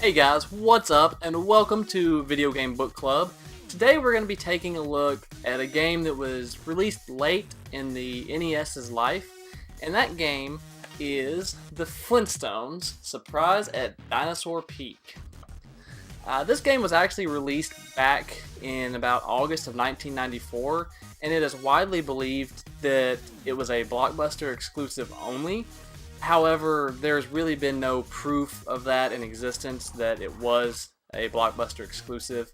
Hey guys, what's up, and welcome to Video Game Book Club. Today we're going to be taking a look at a game that was released late in the NES's life, and that game is the Flintstones Surprise at Dinosaur Peak. This game was actually released back in about August of 1994, and it is widely believed that it was a Blockbuster exclusive only. However, there's really been no proof of that in existence, that it was a Blockbuster exclusive.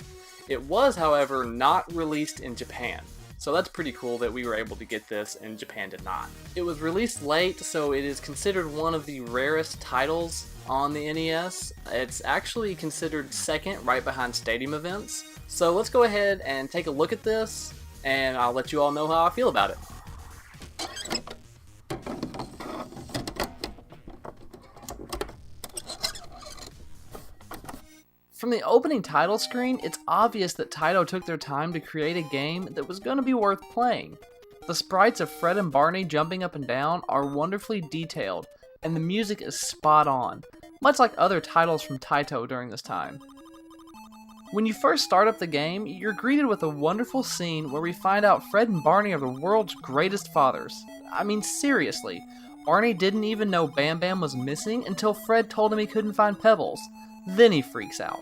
It was, however, not released in Japan. So that's pretty cool that we were able to get this and Japan did not. It was released late, so it is considered one of the rarest titles on the NES. It's actually considered second, right behind Stadium Events. So let's go ahead and take a look at this, and I'll let you all know how I feel about it. From the opening title screen, it's obvious that Taito took their time to create a game that was going to be worth playing. The sprites of Fred and Barney jumping up and down are wonderfully detailed, and the music is spot on, much like other titles from Taito during this time. When you first start up the game, you're greeted with a wonderful scene where we find out Fred and Barney are the world's greatest fathers. I mean, seriously, Barney didn't even know Bam Bam was missing until Fred told him he couldn't find Pebbles. Then he freaks out.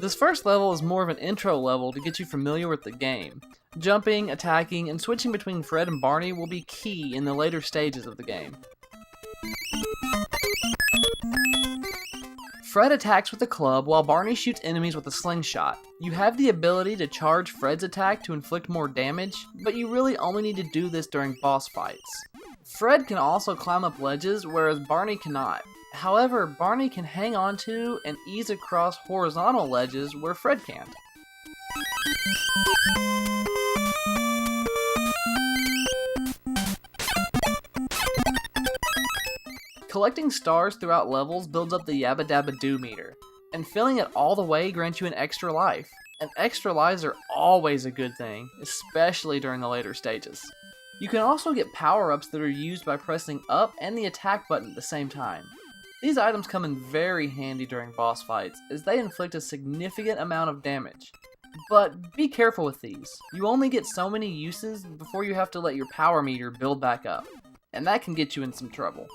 This first level is more of an intro level to get you familiar with the game. Jumping, attacking, and switching between Fred and Barney will be key in the later stages of the game. Fred attacks with a club while Barney shoots enemies with a slingshot. You have the ability to charge Fred's attack to inflict more damage, but you really only need to do this during boss fights. Fred can also climb up ledges, whereas Barney cannot. However, Barney can hang on to and ease across horizontal ledges where Fred can't. Collecting stars throughout levels builds up the Yabba Dabba Doo meter, and filling it all the way grants you an extra life. And extra lives are always a good thing, especially during the later stages. You can also get power-ups that are used by pressing up and the attack button at the same time. These items come in very handy during boss fights, as they inflict a significant amount of damage. But be careful with these. You only get so many uses before you have to let your power meter build back up, and that can get you in some trouble.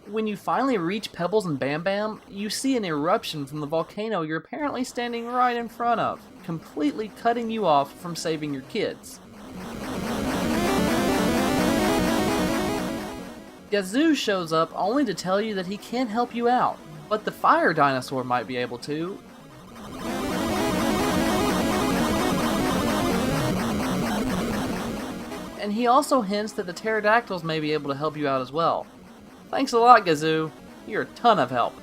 When you finally reach Pebbles and Bam Bam, you see an eruption from the volcano you're apparently standing right in front of, completely cutting you off from saving your kids. Gazoo shows up only to tell you that he can't help you out, but the fire dinosaur might be able to. And he also hints that the Pterodactyls may be able to help you out as well. Thanks a lot, Gazoo. You're a ton of help.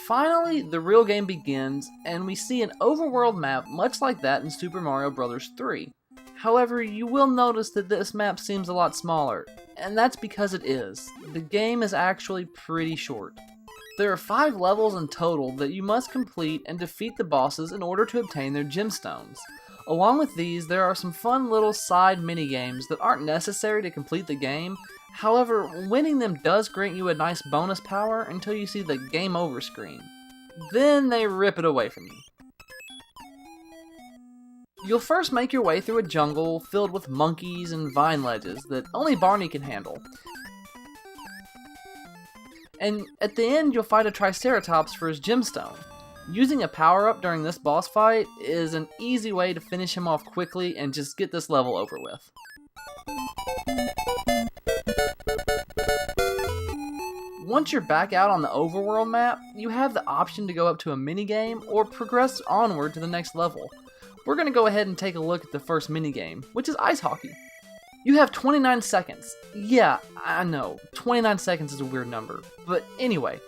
Finally, the real game begins, and we see an overworld map much like that in Super Mario Bros. 3. However, you will notice that this map seems a lot smaller, and that's because it is. The game is actually pretty short. There are 5 levels in total that you must complete and defeat the bosses in order to obtain their gemstones. Along with these, there are some fun little side minigames that aren't necessary to complete the game. However, winning them does grant you a nice bonus power until you see the game over screen. Then they rip it away from you. You'll first make your way through a jungle filled with monkeys and vine ledges that only Barney can handle. And at the end, you'll fight a Triceratops for his gemstone. Using a power-up during this boss fight is an easy way to finish him off quickly and just get this level over with. Once you're back out on the Overworld map, you have the option to go up to a minigame or progress onward to the next level. We're going to go ahead and take a look at the first minigame, which is ice hockey. You have 29 seconds. Yeah, I know, 29 seconds is a weird number. But anyway,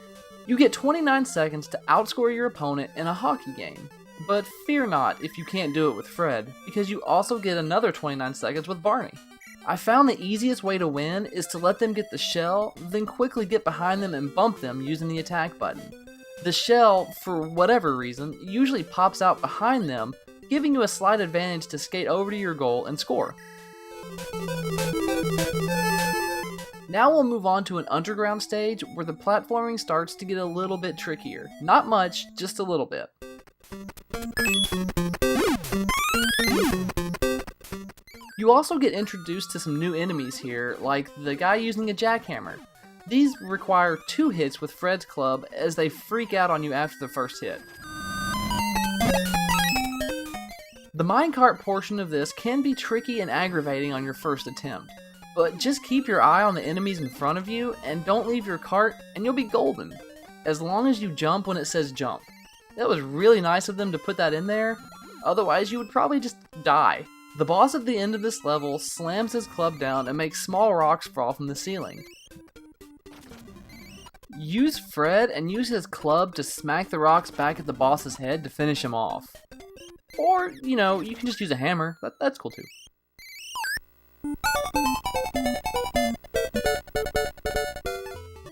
you get 29 seconds to outscore your opponent in a hockey game. But fear not if you can't do it with Fred, because you also get another 29 seconds with Barney. I found the easiest way to win is to let them get the shell, then quickly get behind them and bump them using the attack button. The shell, for whatever reason, usually pops out behind them, giving you a slight advantage to skate over to your goal and score. Now we'll move on to an underground stage where the platforming starts to get a little bit trickier. Not much, just a little bit. You also get introduced to some new enemies here, like the guy using a jackhammer. These require 2 hits with Fred's club as they freak out on you after the first hit. The minecart portion of this can be tricky and aggravating on your first attempt, but just keep your eye on the enemies in front of you and don't leave your cart and you'll be golden, as long as you jump when it says jump. That was really nice of them to put that in there, otherwise you would probably just die. The boss at the end of this level slams his club down and makes small rocks fall from the ceiling. Use Fred and use his club to smack the rocks back at the boss's head to finish him off. Or, you know, you can just use a hammer. That's cool too.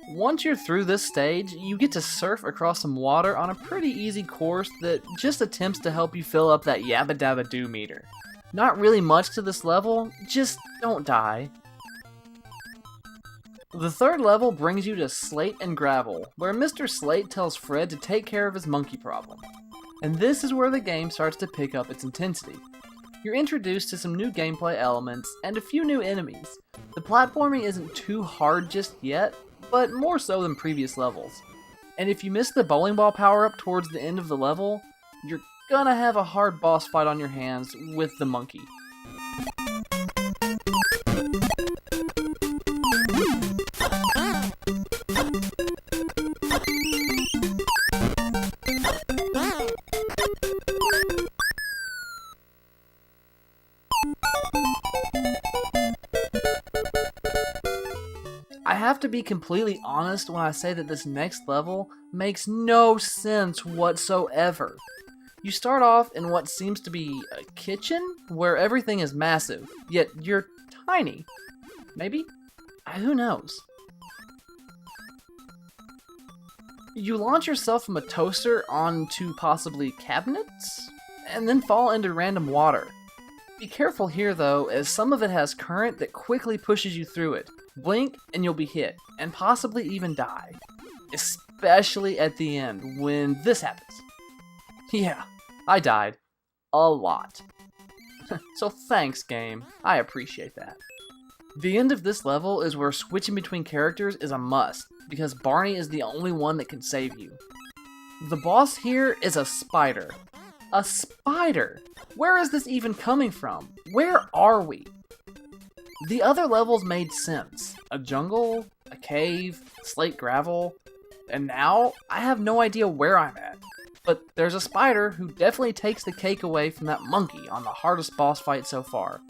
Once you're through this stage, you get to surf across some water on a pretty easy course that just attempts to help you fill up that yabba dabba doo meter. Not really much to this level, just don't die. The third level brings you to Slate and Gravel, where Mr. Slate tells Fred to take care of his monkey problem. And this is where the game starts to pick up its intensity. You're introduced to some new gameplay elements and a few new enemies. The platforming isn't too hard just yet, but more so than previous levels. And if you miss the bowling ball power-up towards the end of the level, you're gonna have a hard boss fight on your hands with the monkey. I have to be completely honest when I say that this next level makes no sense whatsoever. You start off in what seems to be a kitchen, where everything is massive, yet you're tiny. Maybe? Who knows? You launch yourself from a toaster onto possibly cabinets, and then fall into random water. Be careful here though, as some of it has current that quickly pushes you through it. Blink and you'll be hit, and possibly even die. Especially at the end, when this happens. Yeah, I died. A lot. So thanks, game. I appreciate that. The end of this level is where switching between characters is a must, because Barney is the only one that can save you. The boss here is a spider. A spider! Where is this even coming from? Where are we? The other levels made sense. A jungle, a cave, Slate Gravel, and now I have no idea where I'm at. But there's a spider who definitely takes the cake away from that monkey on the hardest boss fight so far.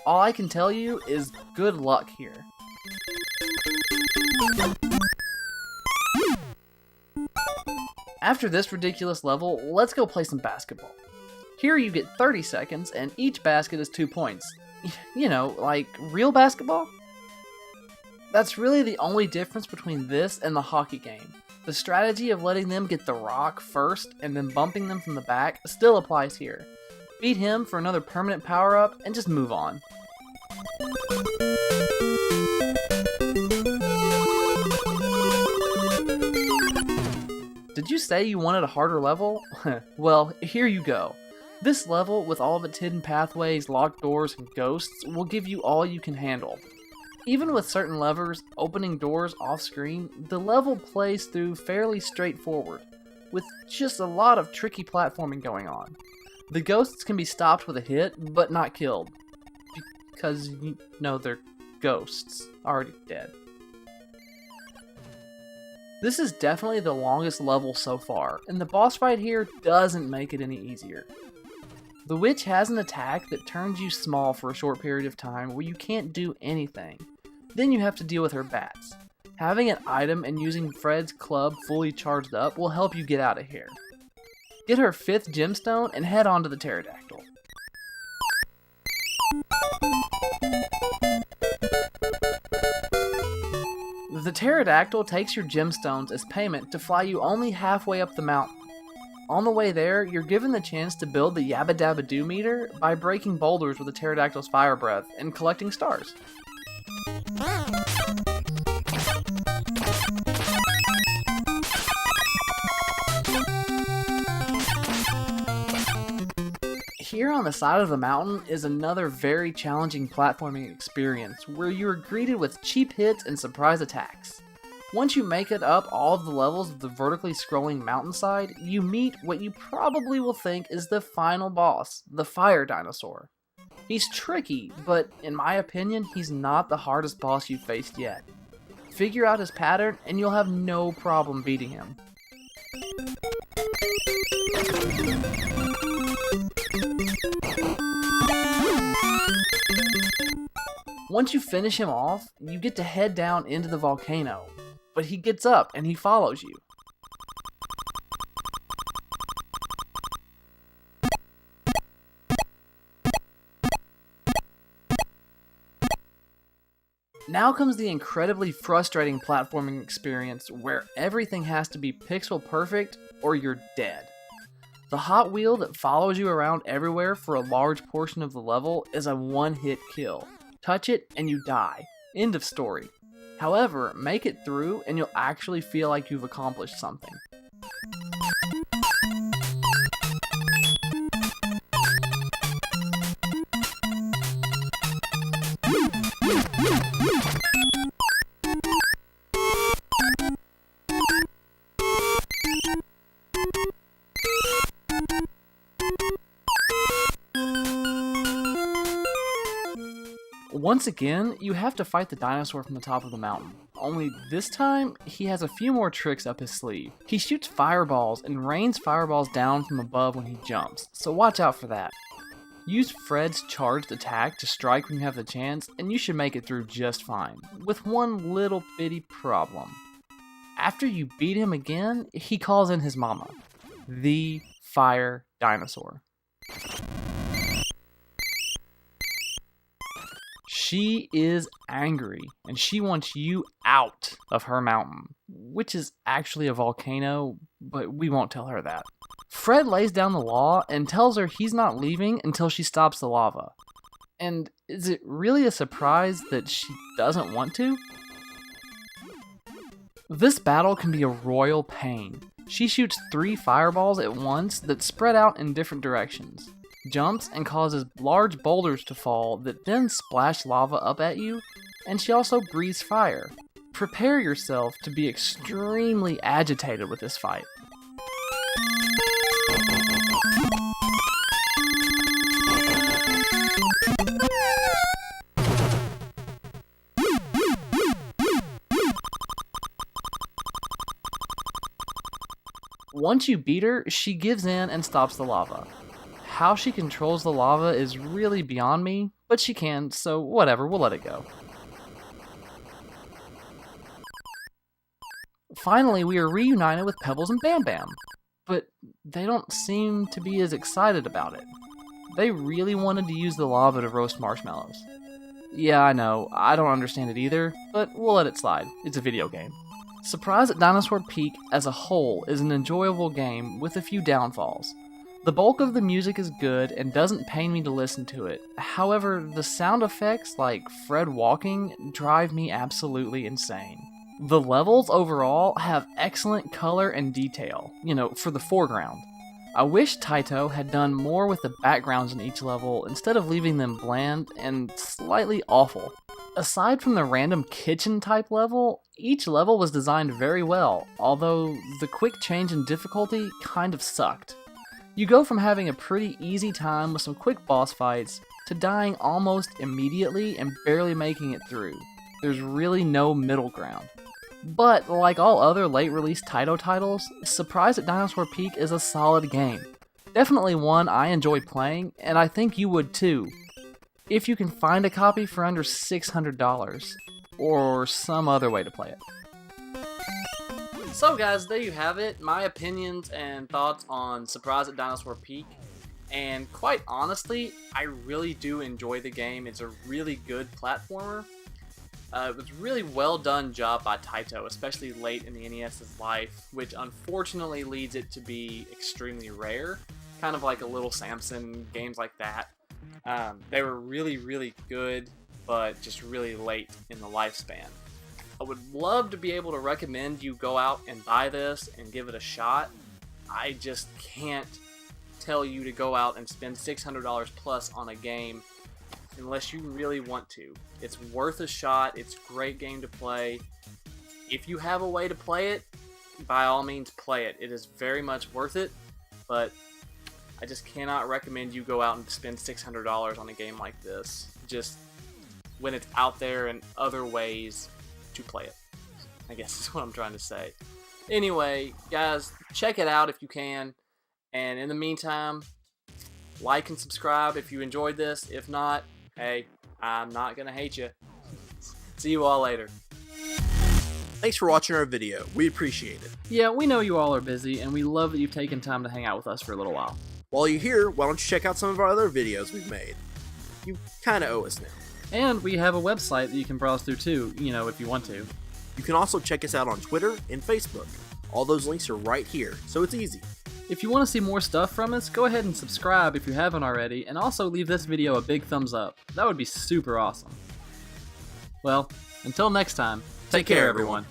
All I can tell you is good luck here. After this ridiculous level, let's go play some basketball. Here you get 30 seconds and each basket is 2 points. You know, like real basketball? That's really the only difference between this and the hockey game. The strategy of letting them get the rock first and then bumping them from the back still applies here. Beat him for another permanent power-up and just move on. Did you say you wanted a harder level? Well, here you go. This level, with all of its hidden pathways, locked doors, and ghosts, will give you all you can handle. Even with certain levers opening doors off-screen, the level plays through fairly straightforward, with just a lot of tricky platforming going on. The ghosts can be stopped with a hit, but not killed, because, you know, they're ghosts, already dead. This is definitely the longest level so far, and the boss fight here doesn't make it any easier. The witch has an attack that turns you small for a short period of time where you can't do anything. Then you have to deal with her bats. Having an item and using Fred's club fully charged up will help you get out of here. Get her 5th gemstone and head on to the Pterodactyl. The Pterodactyl takes your gemstones as payment to fly you only halfway up the mountain. On the way there, you're given the chance to build the Yabba Dabba Doo meter by breaking boulders with a pterodactyl's fire breath and collecting stars. Here on the side of the mountain is another very challenging platforming experience where you are greeted with cheap hits and surprise attacks. Once you make it up all of the levels of the vertically scrolling mountainside, you meet what you probably will think is the final boss, the Fire Dinosaur. He's tricky, but in my opinion, he's not the hardest boss you've faced yet. Figure out his pattern and you'll have no problem beating him. Once you finish him off, you get to head down into the volcano, but he gets up and he follows you. Now comes the incredibly frustrating platforming experience where everything has to be pixel perfect or you're dead. The Hot Wheel that follows you around everywhere for a large portion of the level is a one-hit kill. Touch it and you die. End of story. However, make it through and you'll actually feel like you've accomplished something. Once again, you have to fight the dinosaur from the top of the mountain. Only this time, he has a few more tricks up his sleeve. He shoots fireballs and rains fireballs down from above when he jumps, so watch out for that. Use Fred's charged attack to strike when you have the chance, and you should make it through just fine, with one little bitty problem. After you beat him again, he calls in his mama, the Fire Dinosaur. She is angry, and she wants you out of her mountain, which is actually a volcano, but we won't tell her that. Fred lays down the law and tells her he's not leaving until she stops the lava. And is it really a surprise that she doesn't want to? This battle can be a royal pain. She shoots 3 fireballs at once that spread out in different directions, jumps and causes large boulders to fall that then splash lava up at you, and she also breathes fire. Prepare yourself to be extremely agitated with this fight. Once you beat her, she gives in and stops the lava. How she controls the lava is really beyond me, but she can, so whatever, we'll let it go. Finally, we are reunited with Pebbles and Bam Bam, but they don't seem to be as excited about it. They really wanted to use the lava to roast marshmallows. Yeah, I know, I don't understand it either, but we'll let it slide. It's a video game. Surprise at Dinosaur Peak as a whole is an enjoyable game with a few downfalls. The bulk of the music is good and doesn't pain me to listen to it. However, the sound effects like Fred walking drive me absolutely insane. The levels overall have excellent color and detail, for the foreground. I wish Taito had done more with the backgrounds in each level instead of leaving them bland and slightly awful. Aside from the random kitchen type level, each level was designed very well, although the quick change in difficulty kind of sucked. You go from having a pretty easy time with some quick boss fights to dying almost immediately and barely making it through. There's really no middle ground. But like all other late release Taito titles, Surprise at Dinosaur Peak is a solid game. Definitely one I enjoy playing, and I think you would too, if you can find a copy for under $600, or some other way to play it. So guys, there you have it, my opinions and thoughts on Surprise at Dinosaur Peak. And quite honestly, I really do enjoy the game. It's a really good platformer. It was a really well done job by Taito, especially late in the NES's life, which unfortunately leads it to be extremely rare, kind of like a Little Samson, games like that. They were really, really good, but just really late in the lifespan. I would love to be able to recommend you go out and buy this and give it a shot. I just can't tell you to go out and spend $600 plus on a game unless you really want to. It's worth a shot. It's a great game to play. If you have a way to play it, by all means play it. It is very much worth it, but I just cannot recommend you go out and spend $600 on a game like this, just when it's out there in other ways to play it, I guess is what I'm trying to say. Anyway, guys, check it out if you can, and in the meantime, like and subscribe if you enjoyed this. If not, hey, I'm not gonna hate you. See you all later. Thanks for watching our video. We appreciate it. Yeah, we know you all are busy, and we love that you've taken time to hang out with us for a little while. While you're here, why don't you check out some of our other videos we've made? You kinda owe us now. And we have a website that you can browse through too, if you want to. You can also check us out on Twitter and Facebook. All those links are right here, so it's easy. If you want to see more stuff from us, go ahead and subscribe if you haven't already, and also leave this video a big thumbs up. That would be super awesome. Well, until next time, take care everyone.